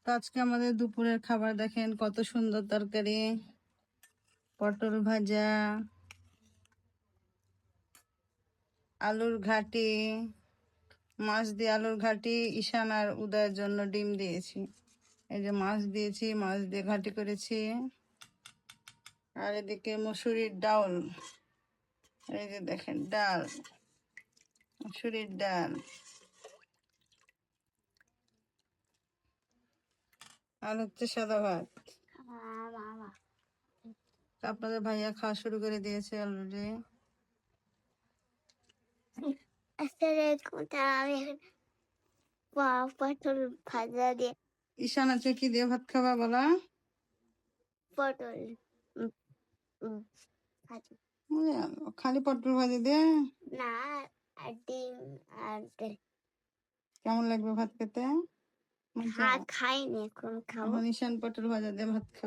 তো আজকে আমাদের দুপুরের খাবার দেখেন, কত সুন্দর তরকারি। পটল ভাজা, আলুর ঘাটি, মাছ দিয়ে আলুর ঘাটি। ঈশান আর উদয়ের জন্য ডিম দিয়েছি। এই যে মাছ দিয়েছি, মাছ দিয়ে ঘাটি করেছি। আর এদিকে মসুরির ডাল, এই যে দেখেন ডাল, মসুরির ডাল। আর হচ্ছে সাদা ভাত। আপনাদের ভাইয়া খাওয়া শুরু করে দিয়েছে অলরেডি। পটল ভাজা দিয়ে। ঈশান আছে কি দিয়ে ভাত খাবা বলা? পটল ভাজি। খালি পটল ভাজি দিয়ে? না, আর ডিম আর কেমন লাগবে ভাত খেতে? খাইনি, এখন খাবো। এখন ঈশান পটল ভাজা দিয়ে ভাত খাবে।